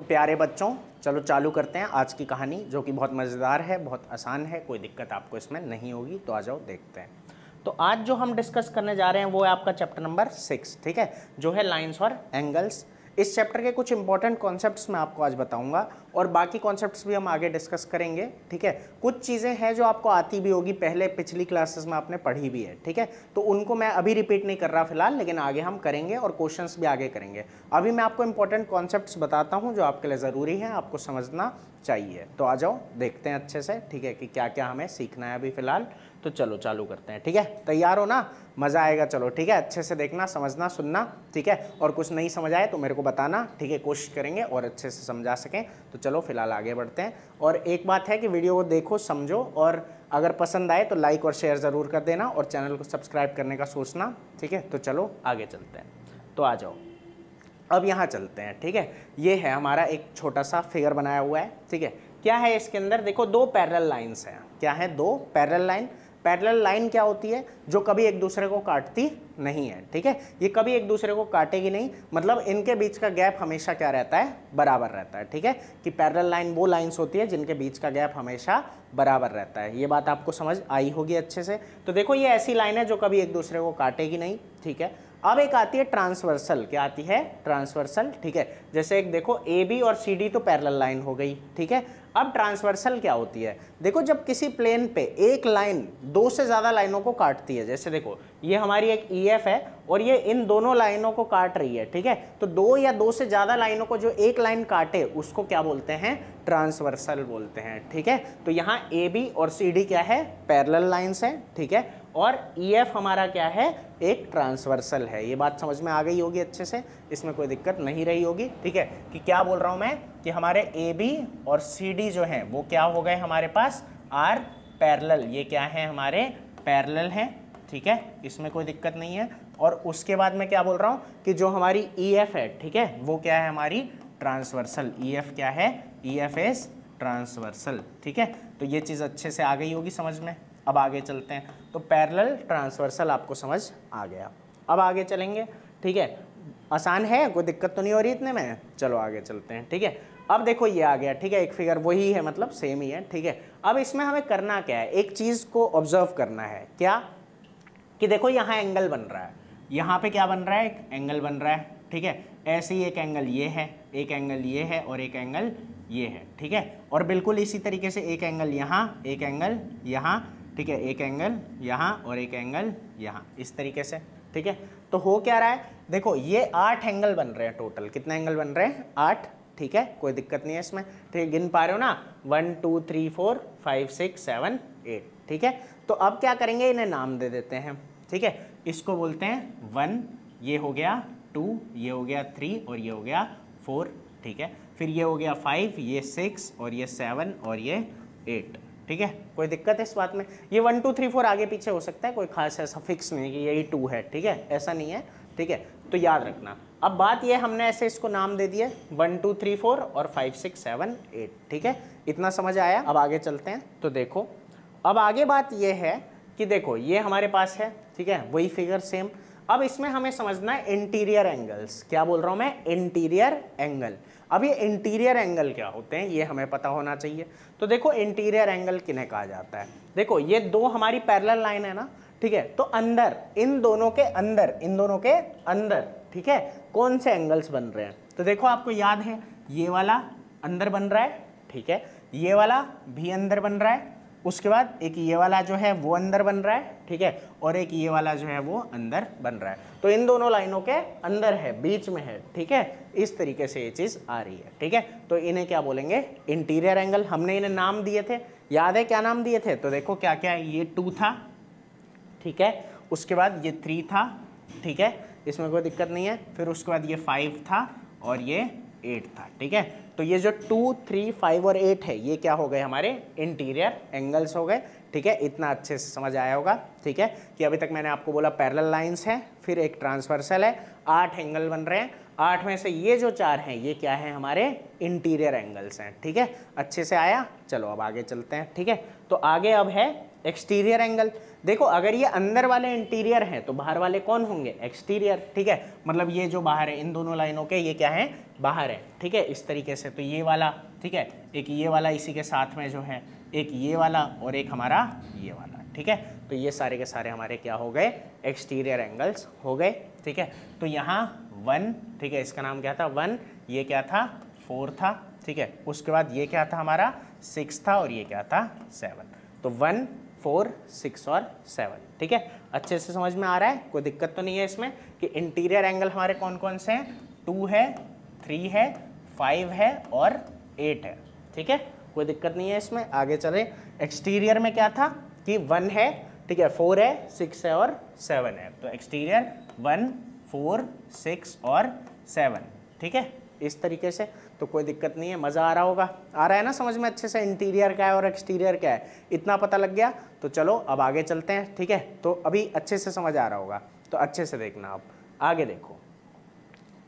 तो प्यारे बच्चों, चलो चालू करते हैं आज की कहानी, जो कि बहुत मज़ेदार है, बहुत आसान है, कोई दिक्कत आपको इसमें नहीं होगी। तो आ जाओ देखते हैं। तो आज जो हम डिस्कस करने जा रहे हैं वो है आपका चैप्टर नंबर 6, ठीक है, जो है लाइंस और एंगल्स। इस चैप्टर के कुछ इंपॉर्टेंट कॉन्सेप्ट्स मैं आपको आज बताऊंगा और बाकी कॉन्सेप्ट्स भी हम आगे डिस्कस करेंगे, ठीक है। कुछ चीज़ें हैं जो आपको आती भी होगी, पहले पिछली क्लासेस में आपने पढ़ी भी है, ठीक है। तो उनको मैं अभी रिपीट नहीं कर रहा फिलहाल, लेकिन आगे हम करेंगे और क्वेश्चंस भी आगे करेंगे। अभी मैं आपको इंपॉर्टेंट कॉन्सेप्ट्स बताता हूँ जो आपके लिए ज़रूरी है, आपको समझना चाहिए। तो आ जाओ देखते हैं अच्छे से, ठीक है, कि क्या क्या हमें सीखना है अभी फ़िलहाल। तो चलो चालू करते हैं, ठीक है। तैयार हो ना? मज़ा आएगा। चलो ठीक है, अच्छे से देखना, समझना, सुनना, ठीक है। और कुछ नहीं समझ आए तो मेरे को बताना, ठीक है। कोशिश करेंगे और अच्छे से समझा सकें। तो चलो फिलहाल आगे बढ़ते हैं। और एक बात है कि वीडियो को देखो, समझो, और अगर पसंद आए तो लाइक और शेयर ज़रूर कर देना और चैनल को सब्सक्राइब करने का सोचना, ठीक है। तो चलो आगे चलते हैं। तो आ जाओ, अब यहाँ चलते हैं, ठीक है। ये है हमारा एक छोटा सा फिगर बनाया हुआ है, ठीक है। क्या है इसके अंदर? देखो, दो पैरेलल लाइंस हैं। क्या है? दो पैरेलल लाइन। पैरेलल लाइन क्या होती है? जो कभी एक दूसरे को काटती नहीं है, ठीक है। ये कभी एक दूसरे को काटेगी नहीं, मतलब इनके बीच का गैप हमेशा क्या रहता है? बराबर रहता है, ठीक है। कि पैरेलल लाइन वो लाइंस होती है जिनके बीच का गैप हमेशा बराबर रहता है। ये बात आपको समझ आई होगी अच्छे से। तो देखो, ये ऐसी लाइन है जो कभी एक दूसरे को काटेगी नहीं, ठीक है। अब एक आती है ट्रांसवर्सल। क्या आती है? ट्रांसवर्सल, ठीक है। जैसे एक देखो, ए बी और सी डी तो पैरेलल लाइन हो गई, ठीक है। अब ट्रांसवर्सल क्या होती है? देखो, जब किसी प्लेन पे एक लाइन दो से ज़्यादा लाइनों को काटती है, जैसे देखो ये हमारी एक ई एफ है और ये इन दोनों लाइनों को काट रही है, ठीक है। तो दो या दो से ज़्यादा लाइनों को जो एक लाइन काटे उसको क्या बोलते हैं? ट्रांसवर्सल बोलते हैं, ठीक है। तो यहाँ ए बी और सी डी क्या है? पैरेलल लाइन्स है, ठीक है। और ई एफ हमारा क्या है? एक ट्रांसवर्सल है। ये बात समझ में आ गई होगी अच्छे से, इसमें कोई दिक्कत नहीं रही होगी, ठीक है। कि क्या बोल रहा हूँ मैं, कि हमारे ए बी और सी डी जो हैं वो क्या हो गए हमारे पास? Are parallel. ये क्या है? हमारे पैरेलल हैं, ठीक है। इसमें कोई दिक्कत नहीं है। और उसके बाद मैं क्या बोल रहा हूँ कि जो हमारी ई एफ है, ठीक है, वो क्या है? हमारी ट्रांसवर्सल। ई एफ क्या है? ई एफ इज ट्रांसवर्सल, ठीक है। तो ये चीज़ अच्छे से आ गई होगी समझ में। अब आगे चलते हैं। तो पैरेलल, ट्रांसवर्सल आपको समझ आ गया। अब आगे चलेंगे, ठीक है। आसान है, कोई दिक्कत तो नहीं हो रही इतने में। चलो आगे चलते हैं, ठीक है। अब देखो ये आ गया, ठीक है। एक फिगर वही है, मतलब सेम ही है, ठीक है। अब इसमें हमें करना क्या है? एक चीज़ को ऑब्जर्व करना है। क्या? कि देखो यहाँ एंगल बन रहा है, यहाँ पे क्या बन रहा है? एक एंगल बन रहा है, ठीक है। ऐसे ही एक एंगल ये है, एक एंगल ये है और एक एंगल ये है, ठीक है। और बिल्कुल इसी तरीके से एक एंगल यहाँ, एक एंगल यहाँ, ठीक है। एक एंगल यहाँ और एक एंगल यहाँ, इस तरीके से, ठीक है। तो हो क्या रहा है? देखो, ये 8 एंगल बन रहे हैं टोटल। कितने एंगल बन रहे हैं? 8, ठीक है। कोई दिक्कत नहीं है इसमें, ठीक है। गिन पा रहे हो ना? 1 2 3 4 5 6 7 8, ठीक है। तो अब क्या करेंगे? इन्हें नाम दे देते हैं, ठीक है। इसको बोलते हैं 1, ये हो गया 2, ये हो गया 3 और ये हो गया 4, ठीक है। फिर ये हो गया 5, ये 6 और ये 7 और ये 8, ठीक है। कोई दिक्कत है इस बात में? ये 1 2 3 4 आगे पीछे हो सकता है, कोई खास ऐसा फिक्स नहीं कि यही 2 है, ठीक है। ऐसा नहीं है, ठीक है। तो याद रखना। अब बात ये, हमने ऐसे इसको नाम दे दिए 1 2 3 4 और 5 6 7 8, ठीक है। इतना समझ आया? अब आगे चलते हैं। तो देखो, अब आगे बात ये है कि देखो ये हमारे पास है, ठीक है, वही फिगर सेम। अब इसमें हमें समझना है इंटीरियर एंगल्स। क्या बोल रहा हूं मैं? Interior angle. अब ये इंटीरियर एंगल क्या होते हैं ये हमें पता होना चाहिए। तो देखो, इंटीरियर एंगल किन्हें कहा जाता है? देखो, ये दो हमारी पैरेलल लाइन है ना, ठीक है। तो अंदर, इन दोनों के अंदर, इन दोनों के अंदर, ठीक है, कौन से एंगल्स बन रहे हैं? तो देखो, आपको याद है, ये वाला अंदर बन रहा है, ठीक है। ये वाला भी अंदर बन रहा है। उसके बाद एक ये वाला जो है वो अंदर बन रहा है, ठीक है। और एक ये वाला जो है वो अंदर बन रहा है। तो इन दोनों लाइनों के अंदर है, बीच में है, ठीक है। इस तरीके से ये चीज़ आ रही है, ठीक है। तो इन्हें क्या बोलेंगे? Interior angle. हमने इन्हें नाम दिए थे, याद है क्या नाम दिए थे? तो देखो क्या क्या है। ये 2 था, ठीक है। उसके बाद ये 3 था, ठीक है, इसमें कोई दिक्कत नहीं है। फिर उसके बाद ये 5 था और ये 8 था, ठीक है। तो ये जो 2 3 5 और 8 है, ये क्या हो गए? हमारे इंटीरियर एंगल्स हो गए, ठीक है। इतना अच्छे से समझ आया होगा, ठीक है। कि अभी तक मैंने आपको बोला पैरेलल लाइंस है, फिर एक ट्रांसवर्सल है, 8 एंगल बन रहे हैं। 8 में से ये जो 4 हैं ये क्या है? हमारे इंटीरियर एंगल्स हैं, ठीक है। अच्छे से आया? चलो अब आगे चलते हैं, ठीक है। तो आगे अब है एक्सटीरियर एंगल। देखो अगर ये अंदर वाले इंटीरियर हैं तो बाहर वाले कौन होंगे, एक्सटीरियर, ठीक है। मतलब ये जो बाहर है इन दोनों लाइनों के ये क्या है, बाहर है, ठीक है, इस तरीके से। तो ये वाला, ठीक है, एक ये वाला इसी के साथ में जो है, एक ये वाला और एक हमारा ये वाला, ठीक है। तो ये सारे के सारे हमारे क्या हो गए, एक्सटीरियर एंगल्स हो गए, ठीक है। तो यहाँ 1, ठीक है, इसका नाम क्या था 1, ये क्या था 4 था, ठीक है। उसके बाद ये क्या था हमारा 6 था और ये क्या था 7। तो 1, 4, 6 और 7, ठीक है। अच्छे से समझ में आ रहा है, कोई दिक्कत तो नहीं है इसमें कि इंटीरियर एंगल हमारे कौन कौन से हैं, 2 है, 3 है, 5 है और 8 है, ठीक है, कोई दिक्कत नहीं है इसमें। आगे चले, एक्सटीरियर में क्या था कि 1 है, ठीक है, 4 है, 6 है और 7 है। तो एक्सटीरियर 1, 4, 6 और 7, ठीक है, इस तरीके से। तो कोई दिक्कत नहीं है, मज़ा आ रहा होगा, आ रहा है ना समझ में अच्छे से, इंटीरियर क्या है और एक्सटीरियर क्या है, इतना पता लग गया। तो चलो अब आगे चलते हैं, ठीक है। तो अभी अच्छे से समझ आ रहा होगा, तो अच्छे से देखना। अब आगे देखो,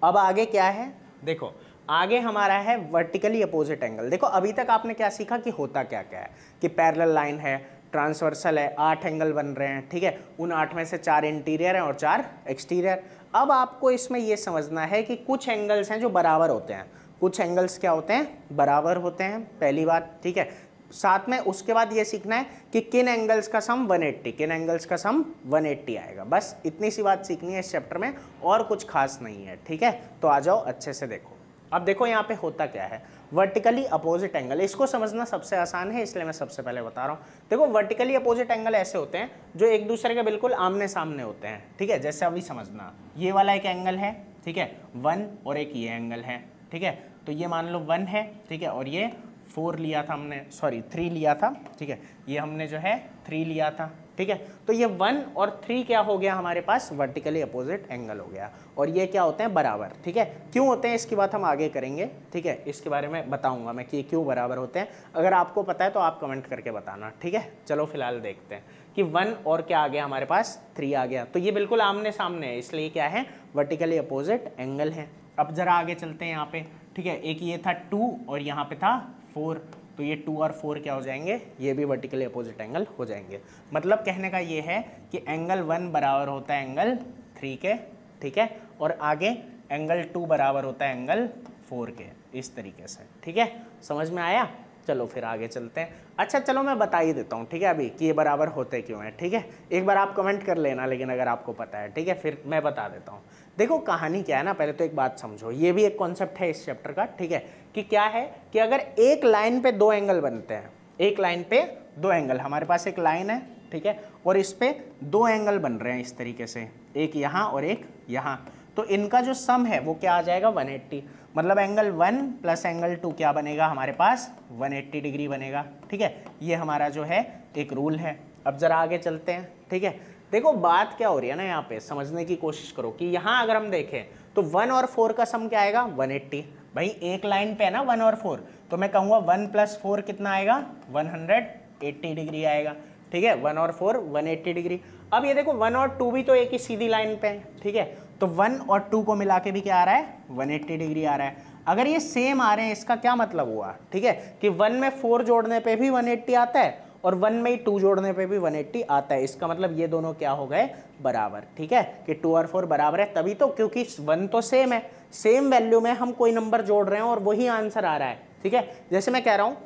अब आगे क्या है, देखो आगे हमारा है वर्टिकली अपोजिट एंगल। देखो अभी तक आपने क्या सीखा कि होता क्या क्या है, कि पैरेलल लाइन है, ट्रांसवर्सल है, 8 एंगल बन रहे हैं, ठीक है। उन 8 में से 4 इंटीरियर हैं और 4 एक्सटीरियर। अब आपको इसमें ये समझना है कि कुछ एंगल्स हैं जो बराबर होते हैं, कुछ एंगल्स क्या होते हैं, बराबर होते हैं, पहली बात, ठीक है। साथ में उसके बाद ये सीखना है कि किन एंगल्स का सम 180, किन एंगल्स का सम 180 आएगा। बस इतनी सी बात सीखनी है इस चैप्टर में, और कुछ खास नहीं है, ठीक है। तो आ जाओ अच्छे से देखो। अब देखो यहाँ पे होता क्या है, वर्टिकली अपोजिट एंगल, इसको समझना सबसे आसान है इसलिए मैं सबसे पहले बता रहा हूँ। देखो वर्टिकली अपोजिट एंगल ऐसे होते हैं जो एक दूसरे के बिल्कुल आमने सामने होते हैं, ठीक है। जैसे अभी समझना, ये वाला एक एंगल है, ठीक है, 1, और एक ये एंगल है, ठीक है। तो ये मान लो 1 है, ठीक है, और ये 4 लिया था हमने, सॉरी 3 लिया था, ठीक है, ये हमने जो है 3 लिया था, ठीक है। तो ये 1 और 3 क्या हो गया हमारे पास, वर्टिकली अपोजिट एंगल हो गया। और ये क्या होते हैं, बराबर, ठीक है। क्यों होते हैं इसकी बात हम आगे करेंगे, ठीक है, इसके बारे में बताऊंगा मैं कि क्यों बराबर होते हैं। अगर आपको पता है तो आप कमेंट करके बताना, ठीक है। चलो फिलहाल देखते हैं कि 1 और क्या आ गया हमारे पास, 3 आ गया। तो ये बिल्कुल आमने सामने है, इसलिए क्या है, वर्टिकली अपोजिट एंगल है। अब जरा आगे चलते हैं यहाँ पे, ठीक है। एक ये था 2 और यहाँ पे था 4, तो ये 2 और 4 क्या हो जाएंगे, ये भी वर्टिकली अपोजिट एंगल हो जाएंगे। मतलब कहने का ये है कि एंगल 1 बराबर होता है एंगल 3 के, ठीक है, और आगे एंगल 2 बराबर होता है एंगल 4 के, इस तरीके से, ठीक है। समझ में आया, चलो फिर आगे चलते हैं। अच्छा चलो मैं बता ही देता हूँ, ठीक है, अभी कि ये बराबर होते क्यों हैं, ठीक है। एक बार आप कमेंट कर लेना लेकिन अगर आपको पता है, ठीक है, फिर मैं बता देता हूँ। देखो कहानी क्या है ना, पहले तो एक बात समझो, ये भी एक कॉन्सेप्ट है इस चैप्टर का, ठीक है, कि क्या है कि अगर एक लाइन पे 2 एंगल बनते हैं, एक लाइन पे 2 एंगल, हमारे पास एक लाइन है, ठीक है, और इस पे 2 एंगल बन रहे हैं इस तरीके से, एक यहाँ और एक यहाँ, तो इनका जो सम है वो क्या आ जाएगा 180। मतलब एंगल 1 प्लस एंगल 2 क्या बनेगा हमारे पास, 180 डिग्री बनेगा, ठीक है। ये हमारा जो है एक रूल है। अब जरा आगे चलते हैं, ठीक है। देखो बात क्या हो रही है ना, यहाँ पे समझने की कोशिश करो कि यहाँ अगर हम देखें तो 1 और 4 का सम क्या आएगा 180। भाई एक लाइन पे है ना 1 और 4, तो मैं कहूँगा 1 + 4 कितना आएगा 180 डिग्री आएगा, ठीक है। 1 और 4 180 डिग्री। अब ये देखो 1 और 2 भी तो एक ही सीधी लाइन पे है, ठीक है, तो 1 और 2 को मिला के भी क्या आ रहा है 180 डिग्री आ रहा है। अगर ये सेम आ रहे हैं इसका क्या मतलब हुआ, ठीक है, कि 1 में 4 जोड़ने पे भी 180 आता है और 1 में 2 जोड़ने पे भी 180 आता है। इसका मतलब ये दोनों क्या हो गए बराबर, ठीक है, कि 2 और 4 बराबर है, तभी तो, क्योंकि 1 तो सेम है, सेम वैल्यू में हम कोई नंबर जोड़ रहे हैं और वही आंसर आ रहा है, ठीक है। जैसे मैं कह रहा हूँ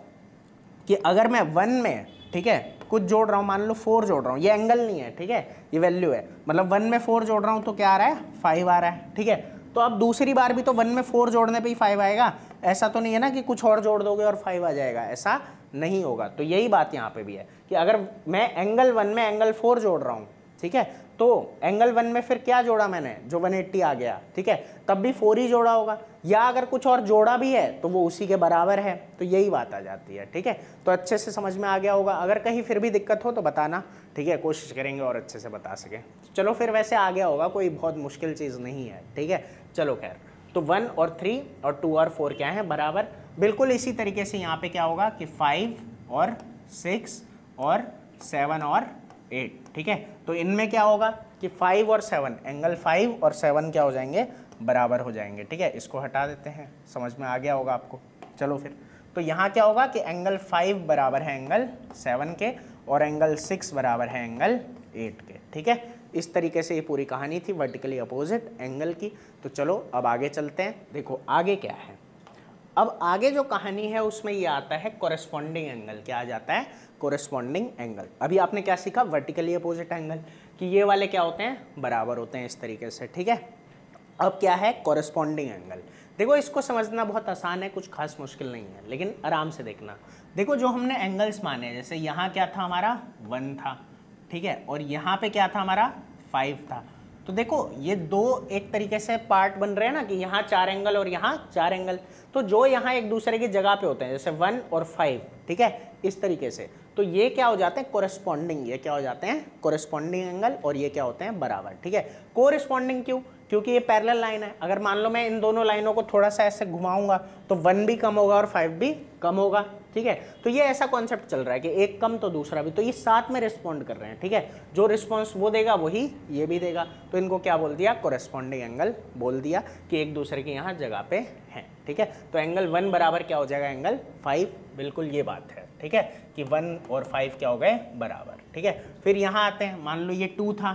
कि अगर मैं 1 में, ठीक है, कुछ जोड़ रहा हूँ, मान लो 4 जोड़ रहा हूँ, ये एंगल नहीं है, ठीक है, ये वैल्यू है, मतलब 1 में 4 जोड़ रहा हूँ तो क्या आ रहा है 5 आ रहा है, ठीक है। तो अब दूसरी बार भी तो 1 में 4 जोड़ने पे ही 5 आएगा, ऐसा तो नहीं है ना कि कुछ और जोड़ दोगे और 5 आ जाएगा, ऐसा नहीं होगा। तो यही बात यहाँ पे भी है कि अगर मैं एंगल 1 में एंगल 4 जोड़ रहा हूँ, ठीक है, तो एंगल 1 में फिर क्या जोड़ा मैंने, जो 180 आ गया, ठीक है, तब भी 4 ही जोड़ा होगा, या अगर कुछ और जोड़ा भी है तो वो उसी के बराबर है, तो यही बात आ जाती है, ठीक है। तो अच्छे से समझ में आ गया होगा, अगर कहीं फिर भी दिक्कत हो तो बताना, ठीक है, कोशिश करेंगे और अच्छे से बता सके। चलो फिर वैसे आ गया होगा, कोई बहुत मुश्किल चीज़ नहीं है, ठीक है। चलो खैर, तो 1 और 3 और 2 और 4 क्या है बराबर। बिल्कुल इसी तरीके से यहाँ पे क्या होगा कि 5 और 6 और 7 और 8, ठीक है। तो इनमें क्या होगा कि 5 और 7, एंगल 5 और 7 क्या हो जाएंगे बराबर हो जाएंगे, ठीक है। इसको हटा देते हैं, समझ में आ गया होगा आपको। चलो फिर, तो यहाँ क्या होगा कि एंगल 5 बराबर है एंगल 7 के और एंगल 6 बराबर है एंगल 8 के, ठीक है। इस तरीके से ये पूरी कहानी थी वर्टिकली अपोजिट एंगल की। तो चलो अब आगे चलते हैं। देखो आगे क्या है, अब आगे जो कहानी है उसमें ये आता है कोरेस्पॉन्डिंग एंगल। क्या आ जाता है? Corresponding angle. अभी आपने क्या सीखा? वर्टिकली अपोजिट एंगल, कि ये वाले क्या होते हैं? बराबर होते हैं इस तरीके से, ठीक है। अब क्या है? Corresponding angle. देखो इसको समझना बहुत आसान है, कुछ खास मुश्किल नहीं है, लेकिन आराम से देखना। देखो जो हमने एंगल्स माने, जैसे यहाँ क्या था हमारा? 1 था, ठीक है, और यहाँ पे क्या था हमारा? 5 था। तो देखो ये दो एक तरीके से पार्ट बन रहे हैं ना, कि यहाँ 4 एंगल और यहाँ 4 एंगल। तो जो यहाँ एक दूसरे की जगह पे होते हैं, जैसे 1 और 5, ठीक है, इस तरीके से, तो ये क्या हो जाते हैं? कोरेस्पॉन्डिंग। ये क्या हो जाते हैं? Corresponding angle. और ये क्या होते हैं? बराबर, ठीक है। कोरेस्पॉन्डिंग क्यों? क्योंकि ये पैरेलल लाइन है। अगर मान लो मैं इन दोनों लाइनों को थोड़ा सा ऐसे घुमाऊंगा तो 1 भी कम होगा और 5 भी कम होगा, ठीक है। तो ये ऐसा कॉन्सेप्ट चल रहा है कि एक कम तो दूसरा भी, तो ये साथ में रिस्पॉन्ड कर रहे हैं, ठीक है। जो रिस्पॉन्स वो देगा वही ये भी देगा, तो इनको क्या बोल दिया? कोरेस्पॉन्डिंग एंगल बोल दिया, कि एक दूसरे के यहाँ जगह पे हैं, ठीक है। तो एंगल 1 बराबर क्या हो जाएगा? एंगल 5। बिल्कुल ये बात है, ठीक है, कि 1 और 5 क्या हो गए? बराबर, ठीक है। फिर यहाँ आते हैं, मान लो ये 2 था,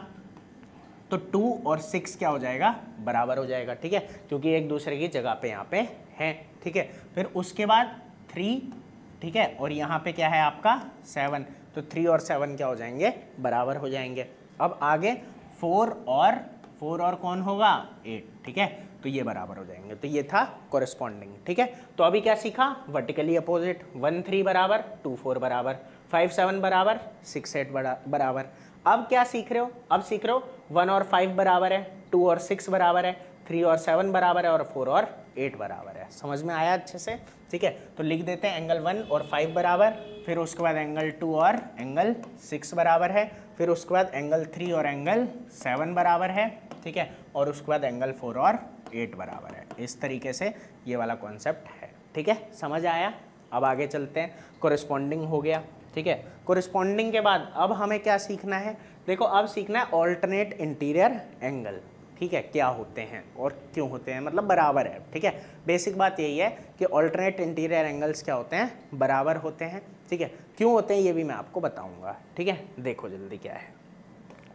तो 2 और 6 क्या हो जाएगा? बराबर हो जाएगा, ठीक है, क्योंकि एक दूसरे की जगह पे यहाँ पे हैं, ठीक है। फिर उसके बाद 3, ठीक है, और यहाँ पे क्या है आपका? 7, तो 3 और 7 क्या हो जाएंगे? बराबर हो जाएंगे। अब आगे 4 और कौन होगा? 8, ठीक है, तो ये बराबर हो जाएंगे। तो ये था कोरेस्पॉन्डिंग, ठीक है। तो अभी क्या सीखा? Vertically opposite. 1 3 बराबर, 2 4 बराबर, 5 7 बराबर, 6 8 बराबर। अब क्या सीख रहे हो? अब सीख रहे हो 1 और 5 बराबर है, 2 और 6 बराबर है, 3 और 7 बराबर है, और 4 और 8 बराबर है। समझ में आया अच्छे से? ठीक है, तो लिख देते हैं एंगल 1 और 5 बराबर, फिर उसके बाद एंगल 2 और एंगल 6 बराबर है, फिर उसके बाद एंगल 3 और एंगल 7 बराबर है, ठीक है, और उसके बाद एंगल 4 और 8 बराबर है। इस तरीके से ये वाला कॉन्सेप्ट है, ठीक है, समझ आया? अब आगे चलते हैं। कोरेस्पॉन्डिंग हो गया, ठीक है। कोरेस्पॉन्डिंग के बाद अब हमें क्या सीखना है? देखो अब सीखना है ऑल्टरनेट इंटीरियर एंगल, ठीक है, क्या होते हैं और क्यों होते हैं, मतलब बराबर है, ठीक है। बेसिक बात यही है कि ऑल्टरनेट इंटीरियर एंगल्स क्या होते हैं? बराबर होते हैं, ठीक है। क्यों होते हैं ये भी मैं आपको बताऊंगा, ठीक है। देखो जल्दी क्या है,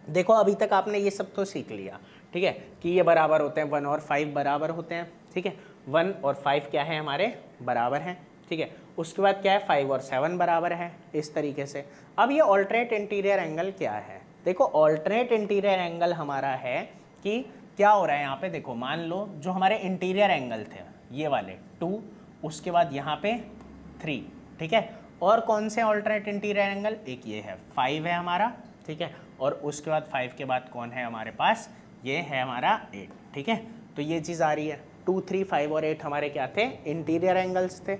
देखो अभी तक आपने ये सब तो सीख लिया, ठीक है, कि ये बराबर होते हैं, 1 और 5 बराबर होते हैं, ठीक है। 1 और 5 क्या है? हमारे बराबर हैं, ठीक है। उसके बाद क्या है? 5 और 7 बराबर है, इस तरीके से। अब ये ऑल्टरनेट इंटीरियर एंगल क्या है? देखो ऑल्टरनेट इंटीरियर एंगल हमारा है कि क्या हो रहा है यहाँ पे, देखो मान लो जो हमारे इंटीरियर एंगल थे ये वाले 2, उसके बाद यहाँ पे 3, ठीक है, और कौन से ऑल्टरनेट इंटीरियर एंगल? एक ये है 5 है हमारा, ठीक है, और उसके बाद 5 के बाद कौन है हमारे पास? ये है हमारा 8, ठीक है। तो ये चीज़ आ रही है, 2 3 5 और 8 हमारे क्या थे? इंटीरियर एंगल्स थे।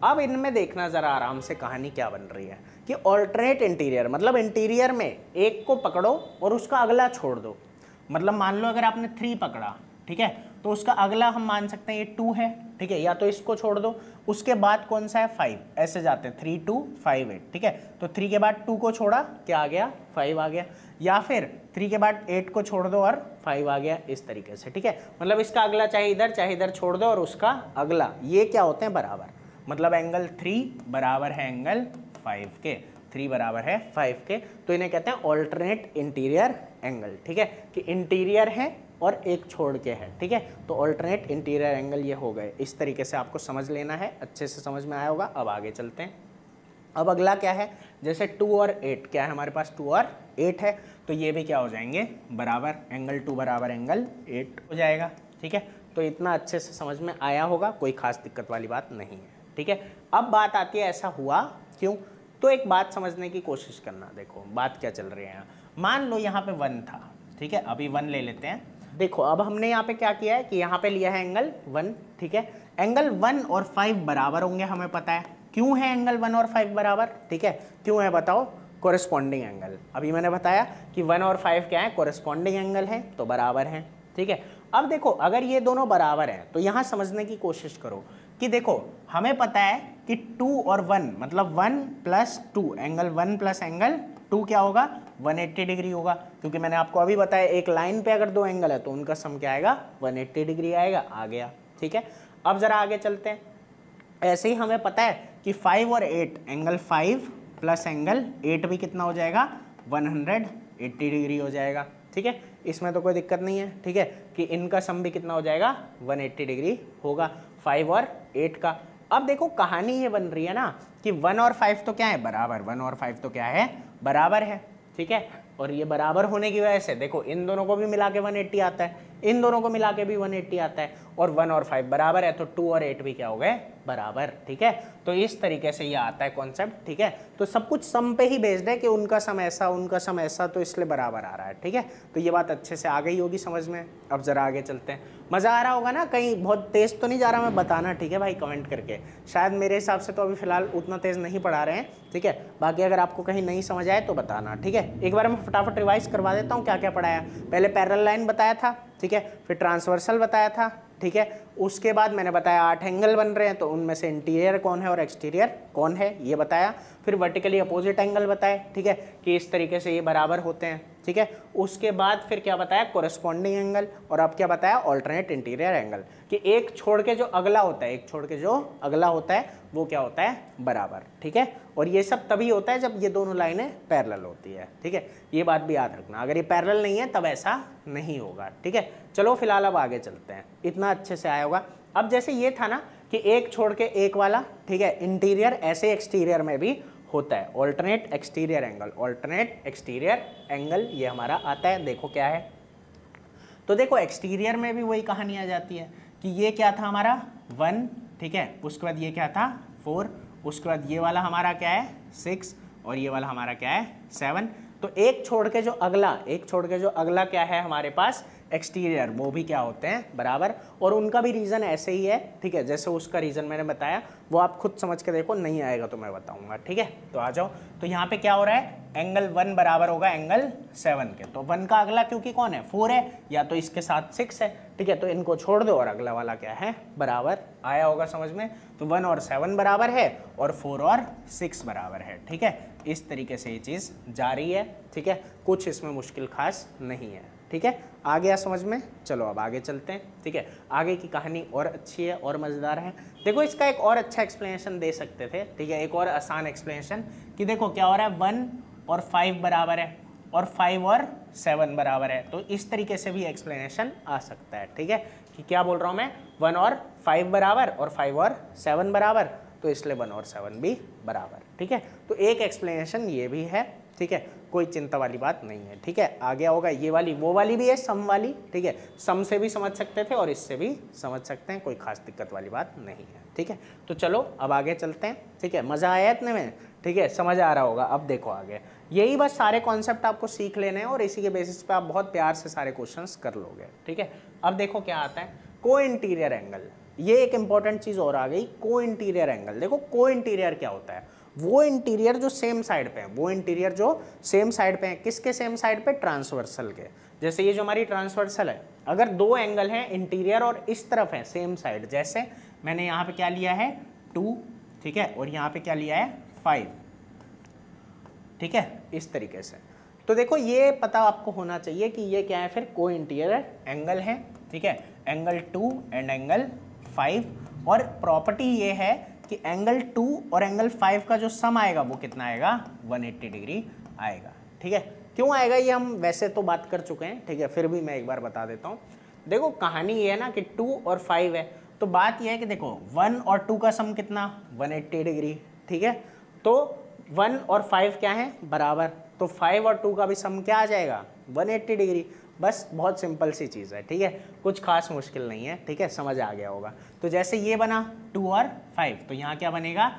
अब इनमें देखना ज़रा आराम से कहानी क्या बन रही है कि ऑल्टरनेट इंटीरियर मतलब इंटीरियर में एक को पकड़ो और उसका अगला छोड़ दो। मतलब मान लो अगर आपने 3 पकड़ा, ठीक है, तो उसका अगला हम मान सकते हैं ये 2 है, ठीक है, या तो इसको छोड़ दो, उसके बाद कौन सा है? 5, ऐसे जाते हैं 3 2 5 8, ठीक है। तो 3 के बाद 2 को छोड़ा, क्या आ गया? 5 आ गया, या फिर 3 के बाद 8 को छोड़ दो और 5 आ गया, इस तरीके से, ठीक है। मतलब इसका अगला चाहे इधर छोड़ दो और उसका अगला, ये क्या होते हैं? बराबर। मतलब एंगल 3 बराबर है एंगल 5 के, 3 बराबर है 5 के, तो इन्हें कहते हैं ऑल्टरनेट इंटीरियर एंगल, ठीक है, कि इंटीरियर है और एक छोड़ के है, ठीक है। तो ऑल्टरनेट इंटीरियर एंगल ये हो गए। इस तरीके से आपको समझ लेना है, अच्छे से समझ में आया होगा। अब आगे चलते हैं। अब अगला क्या है? जैसे 2 और 8 क्या है हमारे पास? 2 और 8 है, तो ये भी क्या हो जाएंगे? बराबर। एंगल 2 बराबर एंगल 8 हो जाएगा, ठीक है। तो इतना अच्छे से समझ में आया होगा, कोई खास दिक्कत वाली बात नहीं है, ठीक है। अब बात आती है ऐसा हुआ क्यों? तो एक बात समझने की कोशिश करना। देखो बात क्या चल रही है यहाँ। मान लो यहाँ पे 1 था, ठीक है, अभी 1 ले लेते हैं। देखो अब हमने यहाँ पे क्या किया है कि यहाँ पे लिया है एंगल 1, ठीक है। एंगल 1 और 5 बराबर होंगे, हमें पता है। क्यों है एंगल 1 और 5 बराबर? ठीक है, क्यों है बताओ? Corresponding angle. अभी मैंने बताया कि 1 और 5 क्या है? कोरेस्पॉन्डिंग एंगल है, तो बराबर हैं, ठीक है। अब देखो अगर ये दोनों बराबर हैं तो यहाँ समझने की कोशिश करो कि देखो हमें पता है कि 2 और 1 मतलब 1 + 2, एंगल 1 + एंगल 2 क्या होगा? 180 डिग्री होगा, क्योंकि मैंने आपको अभी बताया एक लाइन पे अगर 2 एंगल है तो उनका सम क्या आएगा? 180 डिग्री आएगा। आ गया, ठीक है। अब जरा आगे चलते हैं। ऐसे ही हमें पता है कि 5 और 8, एंगल 5 प्लस एंगल 8 भी कितना हो जाएगा 180 डिग्री हो जाएगा। ठीक है, इसमें तो कोई दिक्कत नहीं है। ठीक है, कि इनका सम भी कितना हो जाएगा 180 डिग्री होगा 5 और 8 का। अब देखो कहानी ये बन रही है ना कि 1 और 5 तो क्या है बराबर, 1 और 5 तो क्या है बराबर है। ठीक है, और ये बराबर होने की वजह से देखो इन दोनों को भी मिला के 180 आता है, इन दोनों को मिला के भी 180 आता है, और 1 और 5 बराबर है तो 2 और 8 भी क्या हो गए बराबर। ठीक है, तो इस तरीके से ये आता है कॉन्सेप्ट। ठीक है, तो सब कुछ सम पे ही बेस्ड है कि उनका सम ऐसा उनका सम ऐसा, तो इसलिए बराबर आ रहा है। ठीक है, तो ये बात अच्छे से आ गई होगी समझ में। अब जरा आगे चलते हैं। मज़ा आ रहा होगा ना, कहीं बहुत तेज तो नहीं जा रहा मैं बताना। ठीक है भाई, कमेंट करके। शायद मेरे हिसाब से तो अभी फिलहाल उतना तेज़ नहीं पढ़ा रहे हैं। ठीक है, बाकी अगर आपको कहीं नहीं समझ आए तो बताना। ठीक है, एक बार मैं फटाफट रिवाइज करवा देता हूँ क्या क्या पढ़ाया। पहले पैरेलल लाइन बताया था, ठीक है, फिर ट्रांसवर्सल बताया था। ठीक है, उसके बाद मैंने बताया 8 एंगल बन रहे हैं तो उनमें से इंटीरियर कौन है और एक्सटीरियर कौन है ये बताया। फिर वर्टिकली अपोजिट एंगल बताए। ठीक है, कि इस तरीके से ये बराबर होते हैं। ठीक है, उसके बाद फिर क्या बताया कोरेस्पॉन्डिंग एंगल, और अब क्या बताया ऑल्टरनेट इंटीरियर एंगल, कि एक छोड़ के जो अगला होता है, एक छोड़ के जो अगला होता है वो क्या होता है बराबर। ठीक है, और ये सब तभी होता है जब ये दोनों लाइनें पैरेलल होती है। ठीक है, ये बात भी याद रखना, अगर ये पैरेलल नहीं है तब ऐसा नहीं होगा। ठीक है, चलो फिलहाल अब आगे चलते हैं। इतना अच्छे से आया होगा। अब जैसे ये था ना कि एक छोड़ के एक वाला, ठीक है, इंटीरियर, ऐसे एक्सटीरियर में भी होता है alternate exterior angle. Alternate exterior angle ये हमारा आता है। देखो क्या है, तो देखो एक्सटीरियर में भी वही कहानी आ जाती है कि ये क्या था हमारा 1, ठीक है, उसके बाद ये क्या था 4, उसके बाद ये वाला हमारा क्या है 6, और ये वाला हमारा क्या है 7। तो एक छोड़ के जो अगला क्या है हमारे पास एक्सटीरियर, वो भी क्या होते हैं बराबर, और उनका भी रीज़न ऐसे ही है। ठीक है, जैसे उसका रीज़न मैंने बताया वो आप खुद समझ के देखो, नहीं आएगा तो मैं बताऊंगा। ठीक है, तो आ जाओ। तो यहाँ पे क्या हो रहा है, एंगल 1 बराबर होगा एंगल 7 के। तो 1 का अगला क्योंकि कौन है 4 है, या तो इसके साथ 6 है। ठीक है, तो इनको छोड़ दो और अगला वाला क्या है बराबर। आया होगा समझ में। तो 1 और 7 बराबर है और 4 और 6 बराबर है। ठीक है, इस तरीके से ये चीज़ जा रही है। ठीक है, कुछ इसमें मुश्किल खास नहीं है। ठीक है, आ गया समझ में। चलो अब आगे चलते हैं। ठीक है, आगे की कहानी और अच्छी है और मज़ेदार है। देखो इसका एक और अच्छा एक्सप्लेनेशन दे सकते थे। ठीक है, एक और आसान एक्सप्लेनेशन कि देखो क्या हो रहा है 1 और 5 बराबर है और 5 और 7 बराबर है। तो इस तरीके से भी एक्सप्लेनेशन आ सकता है। ठीक है, कि क्या बोल रहा हूँ मैं 1 और 5 बराबर और 5 और 7 बराबर, तो इसलिए 1 और 7 भी बराबर। ठीक है, तो एक एक्सप्लेनेशन ये भी है। ठीक है, कोई चिंता वाली बात नहीं है। ठीक है, आ गया होगा। ये वाली वो वाली भी है सम वाली। ठीक है, सम से भी समझ सकते थे और इससे भी समझ सकते हैं, कोई खास दिक्कत वाली बात नहीं है। ठीक है, तो चलो अब आगे चलते हैं। ठीक है, मज़ा आया इतने में। ठीक है, समझ आ रहा होगा। अब देखो आगे, यही बस सारे कॉन्सेप्ट आपको सीख लेने हैं और इसी के बेसिस पे आप बहुत प्यार से सारे क्वेश्चंस कर लोगे। ठीक है, अब देखो क्या आता है को इंटीरियर एंगल। ये एक इंपॉर्टेंट चीज़ और आ गई, को इंटीरियर एंगल। देखो को इंटीरियर क्या होता है, वो इंटीरियर जो सेम साइड पे है, वो इंटीरियर जो सेम साइड पे है। किसके सेम साइड पे, ट्रांसवर्सल के। जैसे ये जो हमारी ट्रांसवर्सल है, अगर दो एंगल हैं इंटीरियर और इस तरफ है सेम साइड, जैसे मैंने यहाँ पे क्या लिया है 2, ठीक है, और यहाँ पे क्या लिया है 5, ठीक है, इस तरीके से। तो देखो ये पता आपको होना चाहिए कि ये क्या है, फिर को इंटीरियर एंगल है। ठीक है, एंगल 2 एंड एंगल 5, और प्रॉपर्टी ये है कि एंगल 2 और एंगल 5 का जो सम आएगा वो कितना आएगा 180 डिग्री आएगा। ठीक है, क्यों आएगा ये हम वैसे तो बात कर चुके हैं। ठीक है, फिर भी मैं एक बार बता देता हूँ। देखो कहानी ये है ना कि 2 और 5 है, तो बात ये है कि देखो 1 और 2 का सम कितना 180 डिग्री। ठीक है, तो 1 और 5 क्या है बराबर, तो 5 और 2 का भी सम क्या आ जाएगा 180 डिग्री। बस बहुत सिंपल सी चीज़ है। ठीक है, कुछ खास मुश्किल नहीं है। ठीक है, समझ आ गया होगा। तो जैसे ये बना 2 और 5, तो यहाँ क्या बनेगा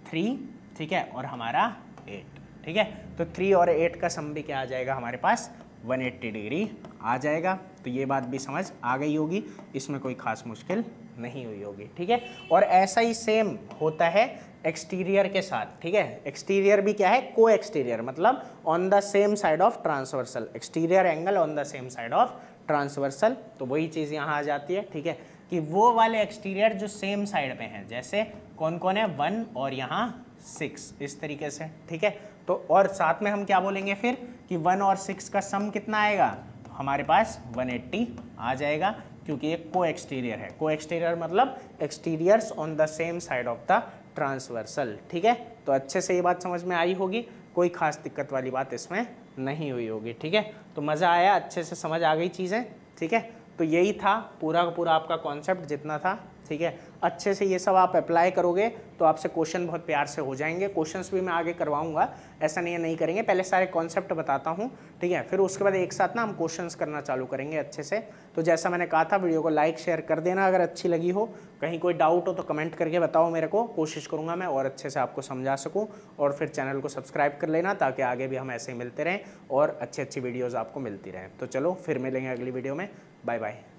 3, ठीक है, और हमारा 8। ठीक है, तो 3 और 8 का सम भी क्या आ जाएगा हमारे पास 180 डिग्री आ जाएगा। तो ये बात भी समझ आ गई होगी, इसमें कोई खास मुश्किल नहीं हुई होगी। ठीक है, और ऐसा ही सेम होता है एक्सटीरियर के साथ। ठीक है, एक्सटीरियर भी क्या है को एक्सटीरियर, मतलब on the same side of transversal, exterior angle on the same side of transversal. तो वही चीज़ यहाँ आ जाती है। ठीक है, कि वो वाले एक्सटीरियर जो सेम साइड पे हैं, जैसे कौन कौन है 1 और यहाँ 6, इस तरीके से। ठीक है, तो और साथ में हम क्या बोलेंगे फिर कि 1 और 6 का सम कितना आएगा हमारे पास 180 आ जाएगा। क्योंकि ये को एक्सटीरियर है। को एक्सटीरियर मतलब exteriors on the same side of the transversal. ठीक है, तो अच्छे से ये बात समझ में आई होगी, कोई खास दिक्कत वाली बात इसमें नहीं हुई होगी। ठीक है, तो मज़ा आया, अच्छे से समझ आ गई चीज़ें। ठीक है, तो यही था पूरा का पूरा आपका कॉन्सेप्ट जितना था। ठीक है, अच्छे से ये सब आप अप्लाई करोगे तो आपसे क्वेश्चन बहुत प्यार से हो जाएंगे। क्वेश्चंस भी मैं आगे करवाऊंगा, ऐसा नहीं है नहीं करेंगे, पहले सारे कॉन्सेप्ट बताता हूँ। ठीक है, फिर उसके बाद एक साथ ना हम क्वेश्चंस करना चालू करेंगे अच्छे से। तो जैसा मैंने कहा था, वीडियो को लाइक शेयर कर देना अगर अच्छी लगी हो। कहीं कोई डाउट हो तो कमेंट करके बताओ मेरे को, कोशिश करूँगा मैं और अच्छे से आपको समझा सकूँ। और फिर चैनल को सब्सक्राइब कर लेना ताकि आगे भी हम ऐसे ही मिलते रहें और अच्छी अच्छी वीडियोज़ आपको मिलती रहें। तो चलो फिर मिलेंगे अगली वीडियो में, बाय बाय।